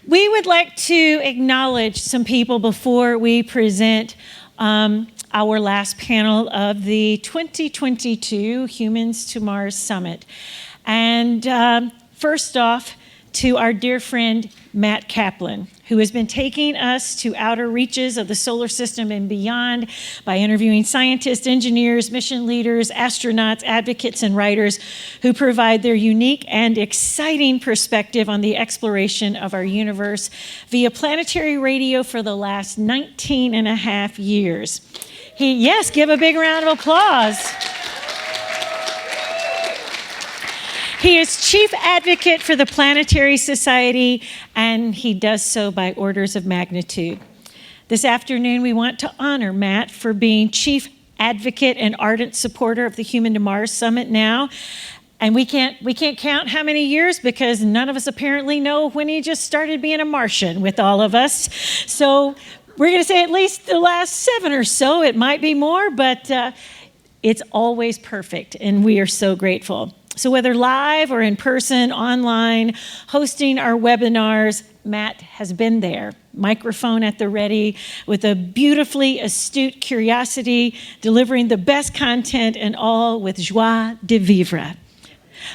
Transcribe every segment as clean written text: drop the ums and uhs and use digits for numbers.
We would like to acknowledge some people before we present our last panel of the 2022 Humans to Mars Summit. And first off, to our dear friend, Matt Kaplan, who has been taking us to outer reaches of the solar system and beyond by interviewing scientists, engineers, mission leaders, astronauts, advocates, and writers who provide their unique and exciting perspective on the exploration of our universe via Planetary radio for the last 19 and a half years. Yes, give a big round of applause. He is chief advocate for the Planetary Society, and he does so by orders of magnitude. This afternoon, we want to honor Matt for being chief advocate and ardent supporter of the Human to Mars Summit now. And we can't count how many years because none of us apparently know when he just started being a Martian with all of us. So we're going to say at least the last 7 or so. It might be more, but it's always perfect, and we are so grateful. So whether live or in person, online, hosting our webinars, Matt has been there, microphone at the ready, with a beautifully astute curiosity, delivering the best content and all with joie de vivre.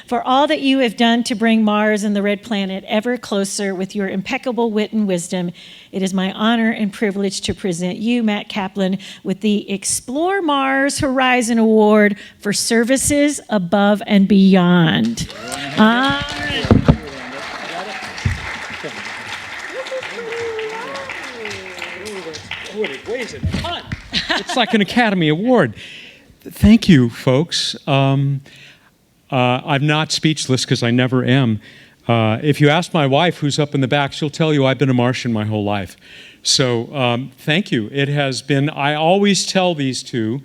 For all that you have done to bring Mars and the Red Planet ever closer with your impeccable wit and wisdom, it is my honor and privilege to present you, Matt Kaplan, with the Explore Mars Horizon Award for Services Above and Beyond. It's like an Academy Award. Thank you, folks. I'm not speechless because I never am. If you ask my wife, who's up in the back, she'll tell you I've been a Martian my whole life. So thank you. It has been, I always tell these two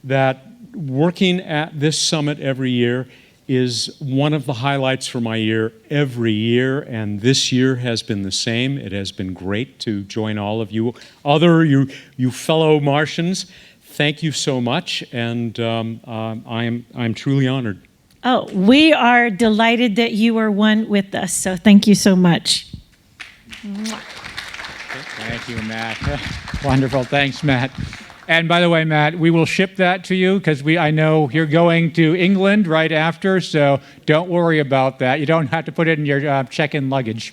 that working at this summit every year is one of the highlights for my year every year, and this year has been the same. It has been great to join all of you, you fellow Martians. Thank you so much, and I'm truly honored. Oh, we are delighted that you are one with us, so thank you so much. Thank you, Matt. Wonderful. Thanks, Matt. And by the way, Matt, we will ship that to you because I know you're going to England right after, so don't worry about that. You don't have to put it in your check-in luggage.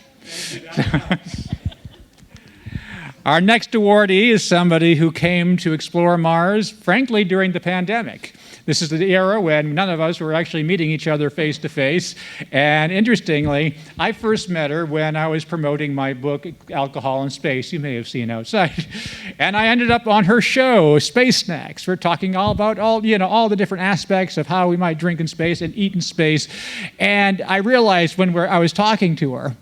Our next awardee is somebody who came to explore Mars, frankly, during the pandemic. This is the era when none of us were actually meeting each other face to face. And interestingly, I first met her when I was promoting my book, Alcohol in Space, you may have seen outside. And I ended up on her show, Space Snacks. We're talking all about all the different aspects of how we might drink in space and eat in space. And I realized when I was talking to her,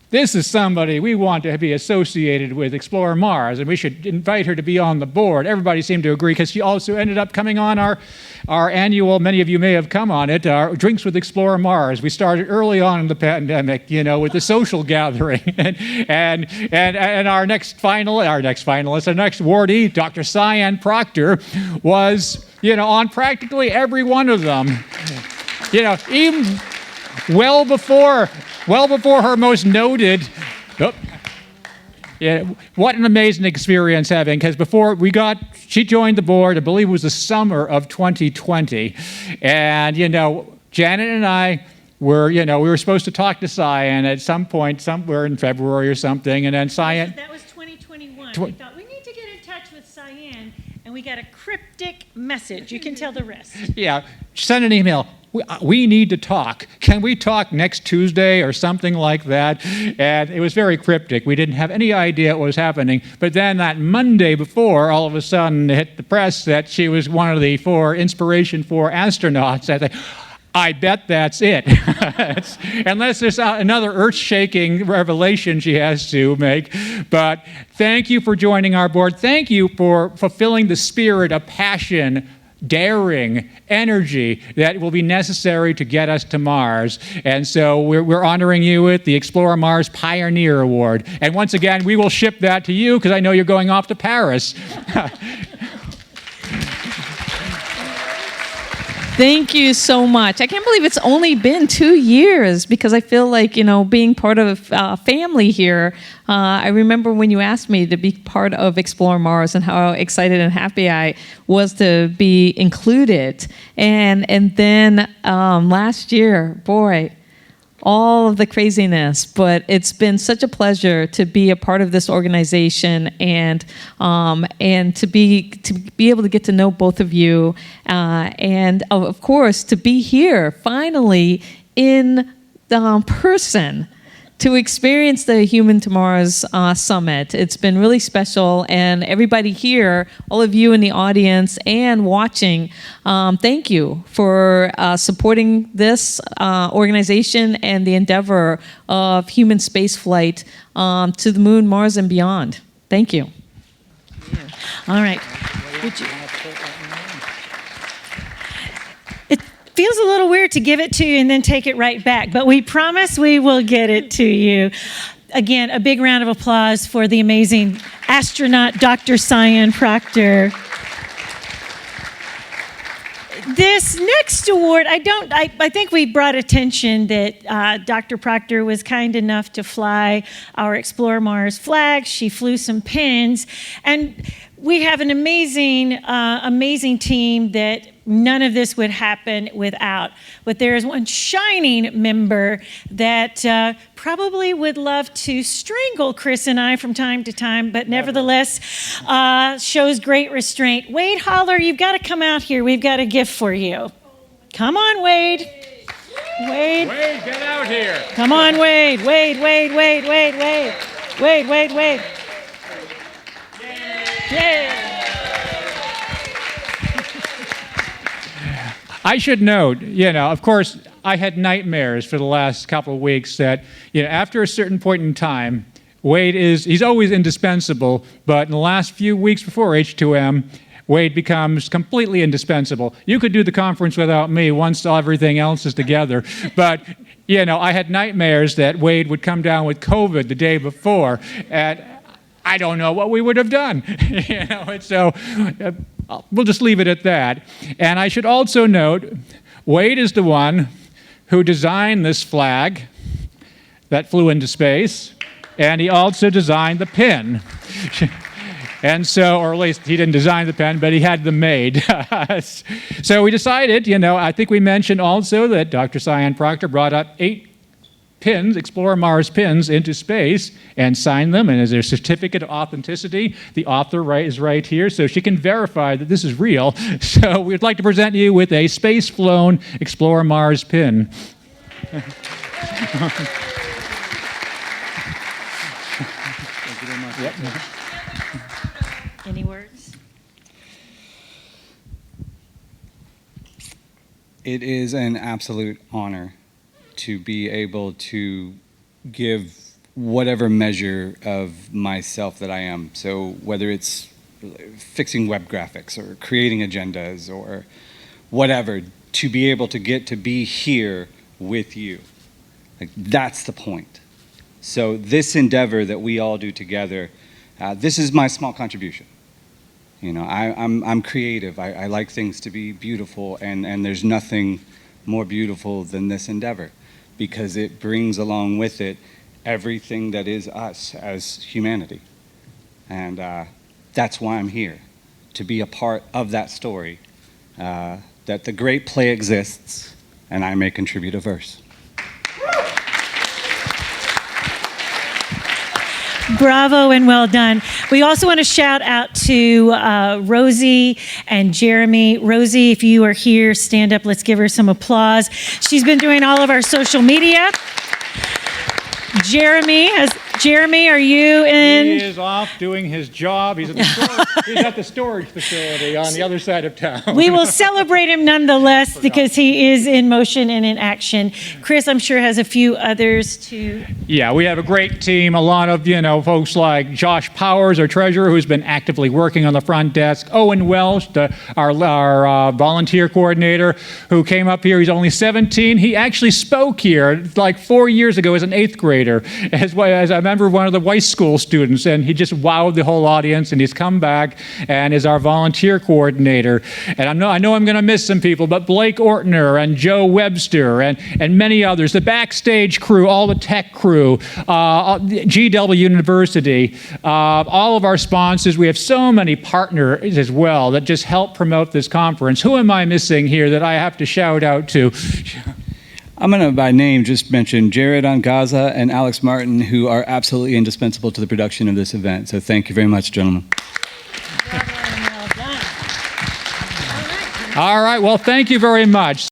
this is somebody we want to be associated with Explore Mars, and we should invite her to be on the board. Everybody seemed to agree because she also ended up coming on our annual, many of you may have come on it, our Drinks with Explore Mars. We started early on in the pandemic, with the social gathering. and our next finalist, our next awardee, Dr. Sian Proctor, was, on practically every one of them. Even well before her most noted, what an amazing experience having, because she joined the board, I believe it was the summer of 2020. And, Janet and I were, we were supposed to talk to Sian at some point, somewhere in February or something, and then Sian. That was 2021. We thought we need to get in touch with Sian, and we got a cryptic message. You can tell the rest. Yeah, send an email. We need to talk. Can we talk next Tuesday or something like that? And it was very cryptic. We didn't have any idea what was happening. But then that Monday before, all of a sudden it hit the press that she was one of the Inspiration 4 astronauts. I bet that's it. Unless there's another earth-shaking revelation she has to make. But thank you for joining our board. Thank you for fulfilling the spirit of passion, daring, energy that will be necessary to get us to Mars. And so we're honoring you with the Explore Mars Pioneer Award. And once again, we will ship that to you because I know you're going off to Paris. Thank you so much. I can't believe it's only been 2 years because I feel like, being part of family here. I remember when you asked me to be part of Explore Mars and how excited and happy I was to be included. And then last year, boy, all of the craziness, but it's been such a pleasure to be a part of this organization and to be able to get to know both of you, and of course to be here finally in person to experience the Human to Mars Summit. It's been really special, and everybody here, all of you in the audience and watching, thank you for supporting this organization and the endeavor of human spaceflight to the moon, Mars, and beyond. Thank you. All right. It feels a little weird to give it to you and then take it right back, but we promise we will get it to you. Again, a big round of applause for the amazing astronaut, Dr. Sian Proctor. This next award, I think we brought attention that Dr. Proctor was kind enough to fly our Explore Mars flag. She flew some pins, and we have an amazing team that none of this would happen without. But there is one shining member that probably would love to strangle Chris and I from time to time, but nevertheless shows great restraint. Wade Holler, you've got to come out here. We've got a gift for you. Come on, Wade. Wade. Wade, get out here. Come on, Wade. Wade. Yay. I should note, of course, I had nightmares for the last couple of weeks that, after a certain point in time, Wade he's always indispensable, but in the last few weeks before H2M, Wade becomes completely indispensable. You could do the conference without me once everything else is together, but, I had nightmares that Wade would come down with COVID the day before, and I don't know what we would have done, so we'll just leave it at that. And I should also note, Wade is the one who designed this flag that flew into space, and he also designed the pin. And so, or at least he didn't design the pen, but he had them made. So we decided, I think we mentioned also that Dr. Sian Proctor brought up 8 pins, Explore Mars pins, into space and signed them, and as their certificate of authenticity, the author is right here, so she can verify that this is real. So we'd like to present you with a space-flown Explore Mars pin. Thank you very much. Yep. Any words? It is an absolute honor to be able to give whatever measure of myself that I am. So whether it's fixing web graphics or creating agendas or whatever, to be able to get to be here with you. That's the point. So this endeavor that we all do together, this is my small contribution. I'm creative. I like things to be beautiful, and there's nothing more beautiful than this endeavor, because it brings along with it everything that is us as humanity. And that's why I'm here, to be a part of that story, that the great play exists, and I may contribute a verse. Bravo and well done. We also want to shout out to Rosie and Jeremy. Rosie, if you are here, stand up. Let's give her some applause. She's been doing all of our social media. Jeremy, are you in? He is off doing his job. He's at the storage facility on the other side of town. We will celebrate him nonetheless because he is in motion and in action. Chris, I'm sure, has a few others too. Yeah, we have a great team. A lot of, folks like Josh Powers, our treasurer, who's been actively working on the front desk. Owen Welsh, our volunteer coordinator, who came up here. He's only 17. He actually spoke here like 4 years ago as an 8th grader. As a remember one of the Weiss School students, and he just wowed the whole audience, and he's come back and is our volunteer coordinator. And I know I'm going to miss some people, but Blake Ortner and Joe Webster and many others, the backstage crew, all the tech crew, GW University, all of our sponsors. We have so many partners as well that just help promote this conference. Who am I missing here that I have to shout out to? I'm going to, by name, just mention Jared Angaza and Alex Martin, who are absolutely indispensable to the production of this event. So thank you very much, gentlemen. All right, well, thank you very much.